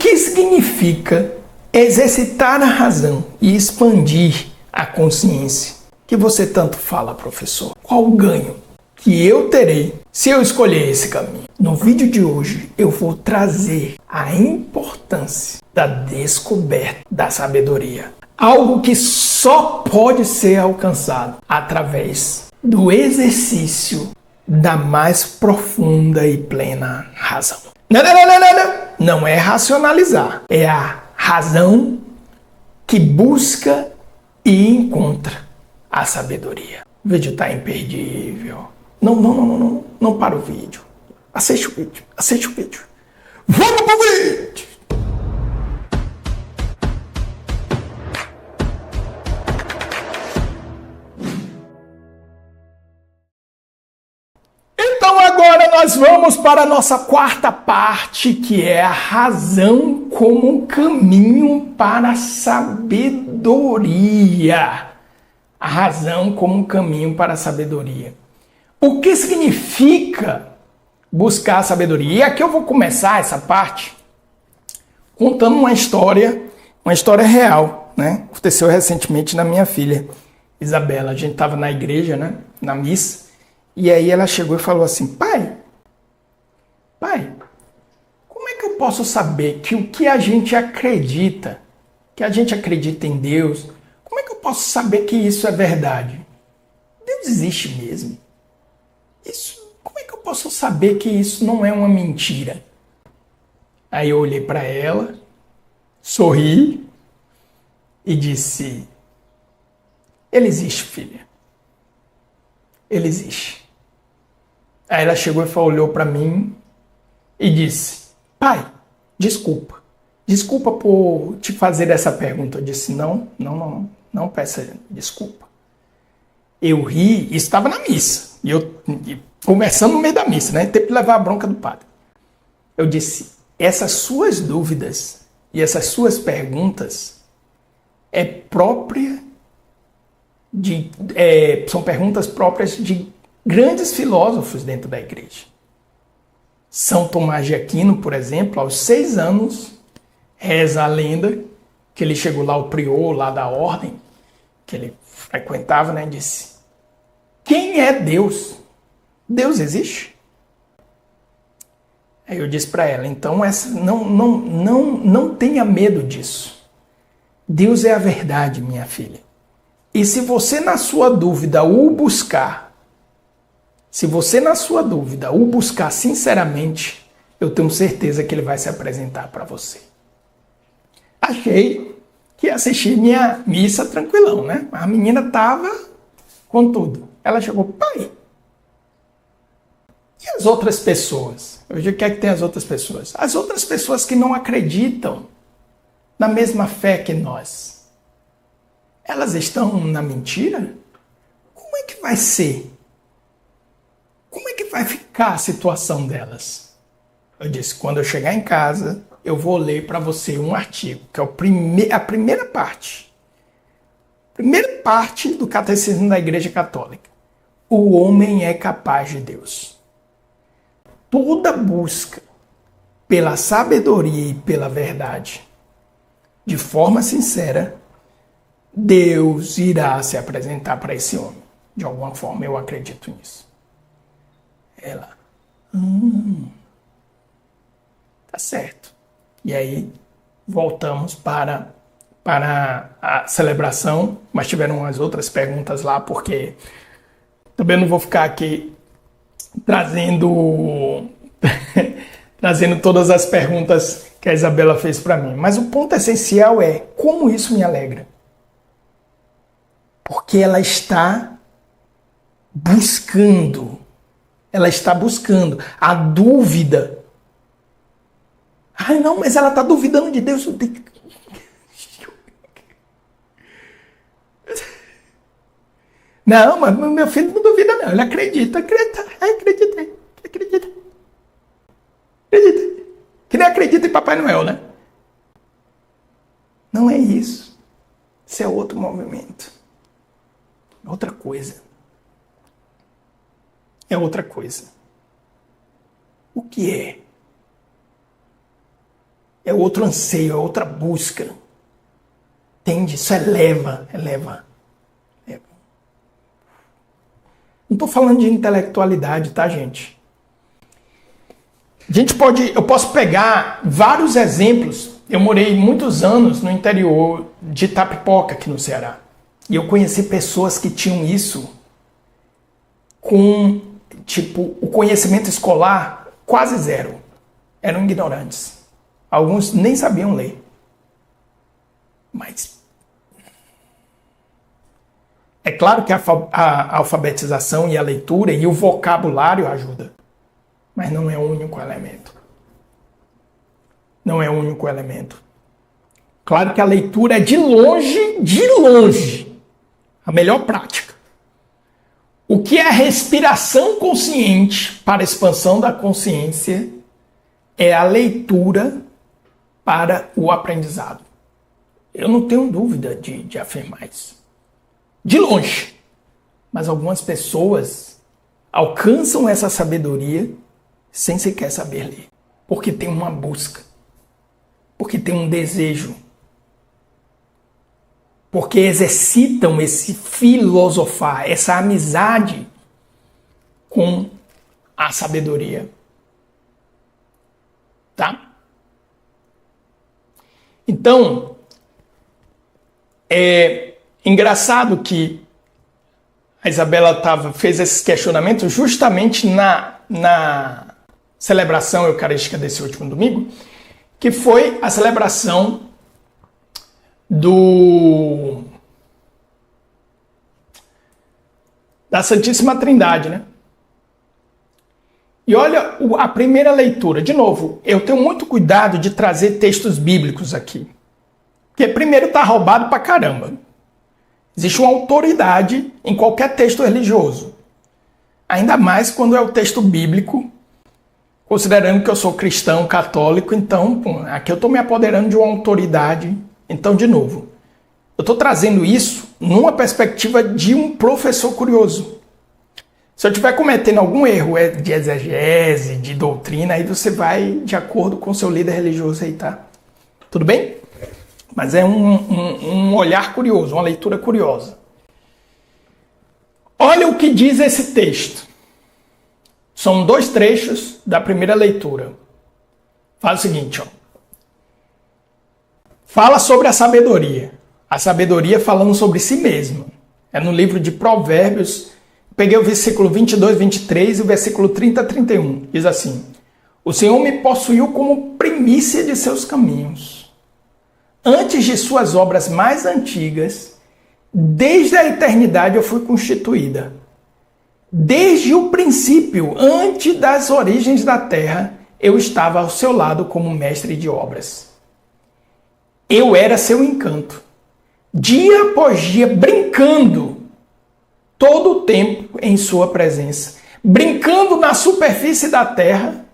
que significa exercitar a razão e expandir a consciência que você tanto fala, professor? Qual o ganho que eu terei se eu escolher esse caminho? No vídeo de hoje eu vou trazer a importância da descoberta da sabedoria. Algo que só pode ser alcançado através do exercício da mais profunda e plena razão. Não é racionalizar, é a razão que busca e encontra a sabedoria. O vídeo tá imperdível. Não para o vídeo. Assiste o vídeo. Vamos pro vídeo! Então agora nós vamos para a nossa quarta parte, que é a razão como um caminho para a sabedoria. A razão como um caminho para a sabedoria. O que significa buscar a sabedoria? E aqui eu vou começar essa parte contando uma história real, né? Aconteceu recentemente na minha filha, Isabela. A gente estava na igreja, né? Na missa. E aí ela chegou e falou assim: pai, como é que eu posso saber que o que a gente acredita em Deus, como é que eu posso saber que isso é verdade? Deus existe mesmo? Como é que eu posso saber que isso não é uma mentira? Aí eu olhei para ela, sorri e disse: ele existe, filha. Ele existe. Aí ela chegou e olhou para mim e disse: pai, desculpa. Desculpa por te fazer essa pergunta. Eu disse: não peça desculpa. Eu ri e estava na missa. E eu conversando no meio da missa, né? Teve que levar a bronca do padre. Eu disse: essas suas dúvidas e essas suas perguntas são perguntas próprias de grandes filósofos dentro da igreja. São Tomás de Aquino, por exemplo, aos 6 anos, reza a lenda que ele chegou lá, o prior lá da ordem, que ele frequentava, né, disse: quem é Deus? Deus existe? Aí eu disse para ela: então não tenha medo disso. Deus é a verdade, minha filha. E se você na sua dúvida o buscar sinceramente, eu tenho certeza que ele vai se apresentar para você. Achei que ia assistir minha missa tranquilão, né? A menina tava com tudo. Ela chegou: pai, e as outras pessoas? Eu digo: o que é que tem as outras pessoas? As outras pessoas que não acreditam na mesma fé que nós. Elas estão na mentira? Como é que vai ser? Como é que vai ficar a situação delas? Eu disse: quando eu chegar em casa, eu vou ler para você um artigo, que é a primeira parte do Catecismo da Igreja Católica. O homem é capaz de Deus. Toda busca pela sabedoria e pela verdade, de forma sincera, Deus irá se apresentar para esse homem. De alguma forma, eu acredito nisso. Ela: tá certo. E aí, voltamos para a celebração, mas tiveram umas outras perguntas lá, porque também não vou ficar aqui trazendo todas as perguntas que a Isabela fez para mim. Mas o ponto essencial é como isso me alegra. Porque ela está buscando a dúvida. Ai, não, mas ela está duvidando de Deus. Não, mas meu filho não duvida não, ele acredita. Que nem acredita em Papai Noel, né? Não é isso. Isso é outro movimento. Outra coisa. É outra coisa. O que é? é outro anseio, é outra busca. Entende? Isso eleva. Não estou falando de intelectualidade, tá, gente? Eu posso pegar vários exemplos. Eu morei muitos anos no interior de Itapipoca, aqui no Ceará. E eu conheci pessoas que tinham isso com, o conhecimento escolar quase zero. Eram ignorantes. Alguns nem sabiam ler. Mas é claro que a alfabetização e a leitura e o vocabulário ajudam. Mas não é o único elemento. Não é o único elemento. Claro que a leitura é de longe, a melhor prática. O que é a respiração consciente para a expansão da consciência é a leitura para o aprendizado. Eu não tenho dúvida de afirmar isso. De longe. Mas algumas pessoas alcançam essa sabedoria sem sequer saber ler. Porque tem uma busca. Porque tem um desejo. Porque exercitam esse filosofar, essa amizade com a sabedoria. Tá? Então, é engraçado que a Isabela fez esses questionamentos justamente na celebração eucarística desse último domingo, que foi a celebração da Santíssima Trindade, né? E olha a primeira leitura. De novo, eu tenho muito cuidado de trazer textos bíblicos aqui. Porque primeiro está roubado pra caramba. Existe uma autoridade em qualquer texto religioso. Ainda mais quando é o texto bíblico, considerando que eu sou cristão, católico, então aqui eu estou me apoderando de uma autoridade. Então, de novo, eu estou trazendo isso numa perspectiva de um professor curioso. Se eu estiver cometendo algum erro de exegese, de doutrina, aí você vai de acordo com o seu líder religioso aí, tá? Tudo bem? Mas é um olhar curioso, uma leitura curiosa. Olha o que diz esse texto. São 2 trechos da primeira leitura. Fala o seguinte, ó. Fala sobre a sabedoria. A sabedoria falando sobre si mesma. É no livro de Provérbios. Peguei o versículo 22, 23 e o versículo 30 a 31. Diz assim: O Senhor me possuiu como primícia de seus caminhos. Antes de suas obras mais antigas, desde a eternidade eu fui constituída. Desde o princípio, antes das origens da terra, eu estava ao seu lado como mestre de obras. Eu era seu encanto, dia após dia, brincando, todo o tempo em sua presença, brincando na superfície da terra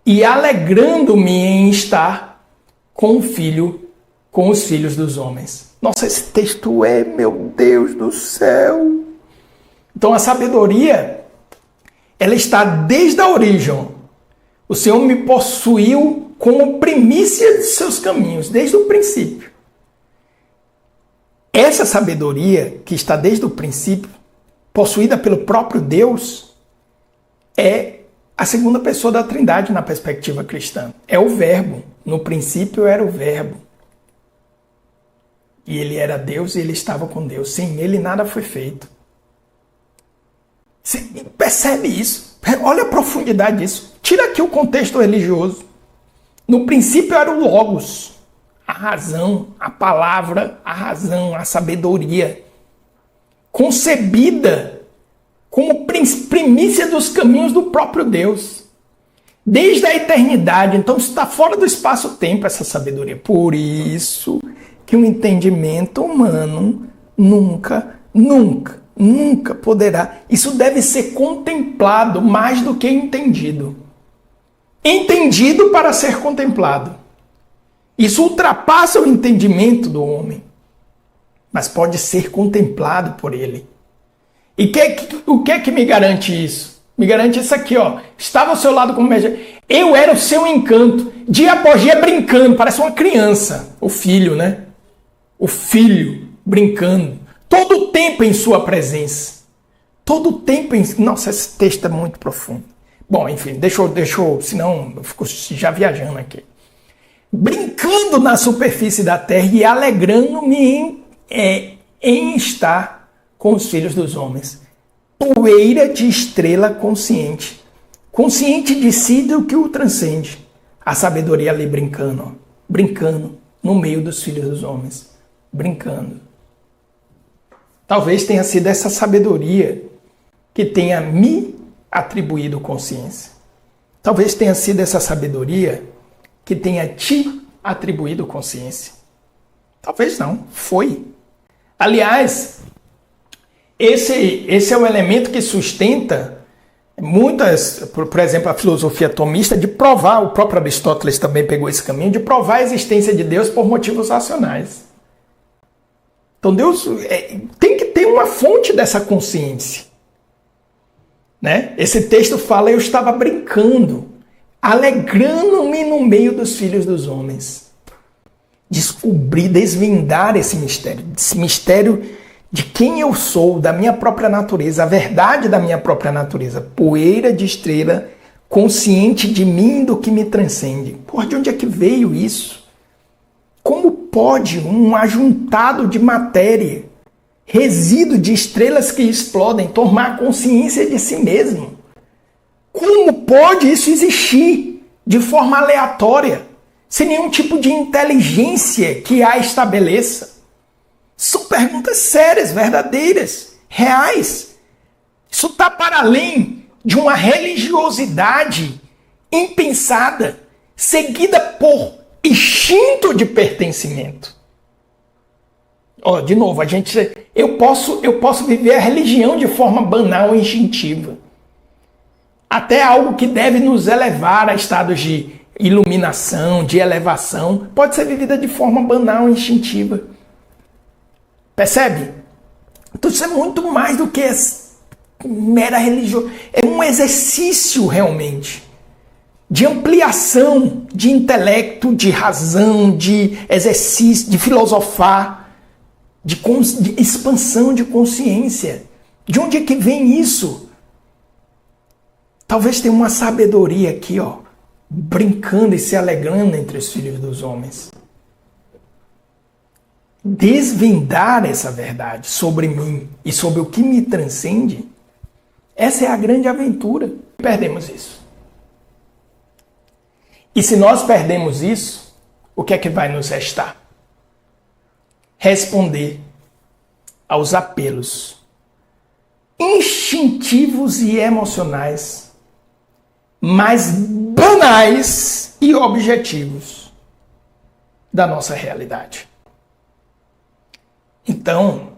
e alegrando-me em estar com os filhos dos homens. Nossa, esse texto meu Deus do céu. Então a sabedoria, ela está desde a origem. O Senhor me possuiu como primícia de seus caminhos, desde o princípio. Essa sabedoria, que está desde o princípio, possuída pelo próprio Deus, é a segunda pessoa da Trindade na perspectiva cristã. É o Verbo. No princípio era o Verbo. E ele era Deus e ele estava com Deus. Sem ele nada foi feito. Você percebe isso? Olha a profundidade disso. Tira aqui o contexto religioso. No princípio era o Logos. A razão, a palavra, a razão, a sabedoria. Concebida como primícia dos caminhos do próprio Deus. Desde a eternidade. Então está fora do espaço-tempo essa sabedoria. Por isso que o entendimento humano nunca poderá. Isso deve ser contemplado mais do que entendido. Entendido para ser contemplado. Isso ultrapassa o entendimento do homem, mas pode ser contemplado por ele. E o que é que me garante isso? Me garante isso aqui, ó. Estava ao seu lado como médico. Eu era o seu encanto. Dia após dia brincando. Parece uma criança. O filho, né? O filho brincando. Todo o tempo em sua presença. Todo o tempo em... Nossa, esse texto é muito profundo. Bom, enfim, deixa eu, senão eu fico já viajando aqui. Brincando na superfície da terra e alegrando-me em estar com os filhos dos homens. Poeira de estrela consciente. Consciente de si do que o transcende. A sabedoria ali brincando, ó. Brincando no meio dos filhos dos homens. Brincando. Talvez tenha sido essa sabedoria que tenha me atribuído consciência. Talvez tenha sido essa sabedoria que tenha te atribuído consciência. Talvez não, foi. Aliás, esse é o elemento que sustenta muitas, por exemplo, a filosofia tomista de provar, o próprio Aristóteles também pegou esse caminho, de provar a existência de Deus por motivos racionais. Então Deus tem que ter uma fonte dessa consciência. Né? Esse texto fala, eu estava brincando, alegrando-me no meio dos filhos dos homens. Descobrir, desvendar esse mistério de quem eu sou, da minha própria natureza, a verdade da minha própria natureza. Poeira de estrela, consciente de mim do que me transcende. Porra, de onde é que veio isso? Como pode um ajuntado de matéria, resíduo de estrelas que explodem, tomar consciência de si mesmo? Como pode isso existir de forma aleatória, sem nenhum tipo de inteligência que a estabeleça? São perguntas sérias, verdadeiras, reais. Isso está para além de uma religiosidade impensada, seguida por instinto de pertencimento. Ó, de novo, eu posso viver a religião de forma banal e instintiva. Até algo que deve nos elevar a estados de iluminação, de elevação, pode ser vivida de forma banal e instintiva. Percebe? Então isso é muito mais do que mera religião. É um exercício realmente de ampliação de intelecto, de razão, de exercício, de filosofar, de expansão de consciência. De onde é que vem isso? Talvez tenha uma sabedoria aqui, ó, brincando e se alegrando entre os filhos dos homens. Desvendar essa verdade sobre mim e sobre o que me transcende, essa é a grande aventura. Perdemos isso. E se nós perdemos isso, o que é que vai nos restar? Responder aos apelos instintivos e emocionais mais banais e objetivos da nossa realidade. Então,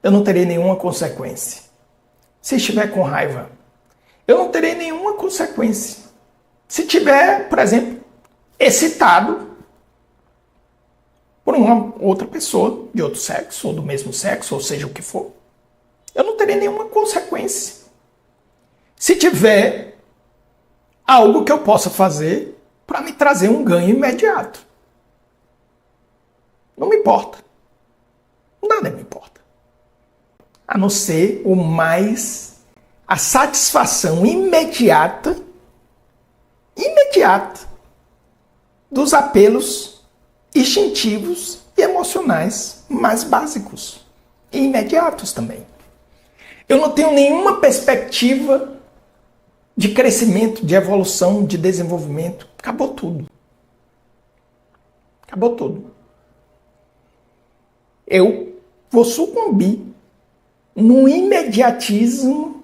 eu não terei nenhuma consequência. Se estiver com raiva, eu não terei nenhuma consequência. Se tiver, por exemplo, excitado por uma outra pessoa de outro sexo, ou do mesmo sexo, ou seja o que for, eu não terei nenhuma consequência. Se tiver algo que eu possa fazer para me trazer um ganho imediato, não me importa. Nada me importa. A não ser a satisfação imediata dos apelos instintivos e emocionais mais básicos e imediatos também. Eu não tenho nenhuma perspectiva de crescimento, de evolução, de desenvolvimento. Acabou tudo. Acabou tudo. Eu vou sucumbir num imediatismo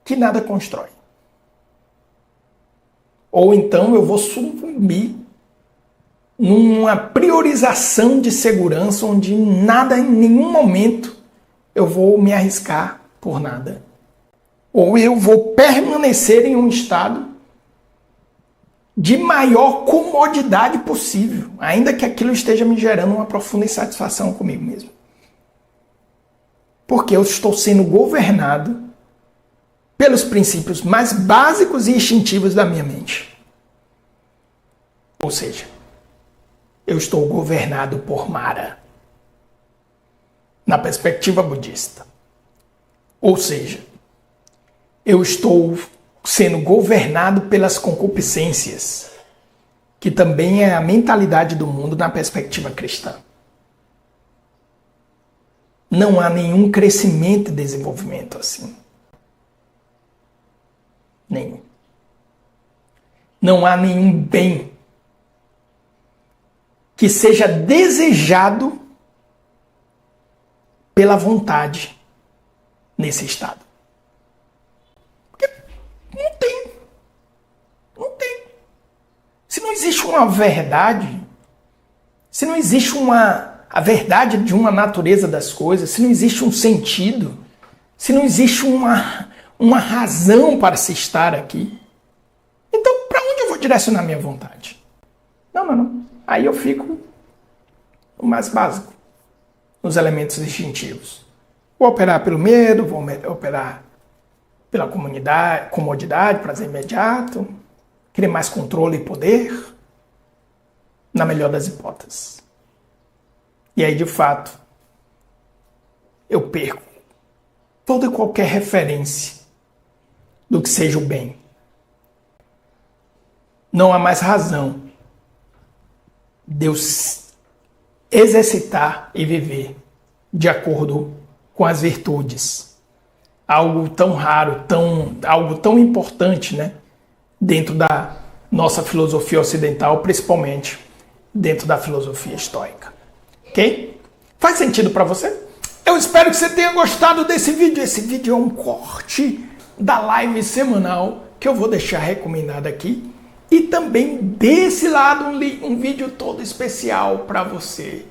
que nada constrói. Ou então eu vou sucumbir numa priorização de segurança onde nada, em nenhum momento, eu vou me arriscar por nada. Ou eu vou permanecer em um estado de maior comodidade possível, ainda que aquilo esteja me gerando uma profunda insatisfação comigo mesmo. Porque eu estou sendo governado pelos princípios mais básicos e instintivos da minha mente. Ou seja, eu estou governado por Mara, na perspectiva budista. Ou seja, eu estou sendo governado pelas concupiscências, que também é a mentalidade do mundo na perspectiva cristã. Não há nenhum crescimento e desenvolvimento assim. Nenhum. Não há nenhum bem que seja desejado pela vontade nesse estado. Porque não tem. Não tem. Se não existe uma verdade, se não existe a verdade de uma natureza das coisas, se não existe um sentido, se não existe uma razão para se estar aqui, então para onde eu vou direcionar minha vontade? Não. Aí eu fico no mais básico, nos elementos instintivos. Vou operar pelo medo, vou operar pela comodidade, prazer imediato, querer mais controle e poder, na melhor das hipóteses. E aí, de fato, eu perco toda e qualquer referência do que seja o bem. Não há mais razão de eu exercitar e viver de acordo com as virtudes. Algo tão raro, algo tão importante, né? Dentro da nossa filosofia ocidental, principalmente dentro da filosofia estoica. Ok? Faz sentido para você? Eu espero que você tenha gostado desse vídeo. Esse vídeo é um corte da live semanal que eu vou deixar recomendado aqui. E também desse lado um vídeo todo especial para você.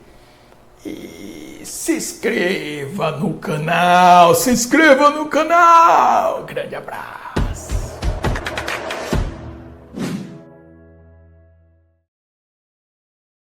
E se inscreva no canal. Grande abraço.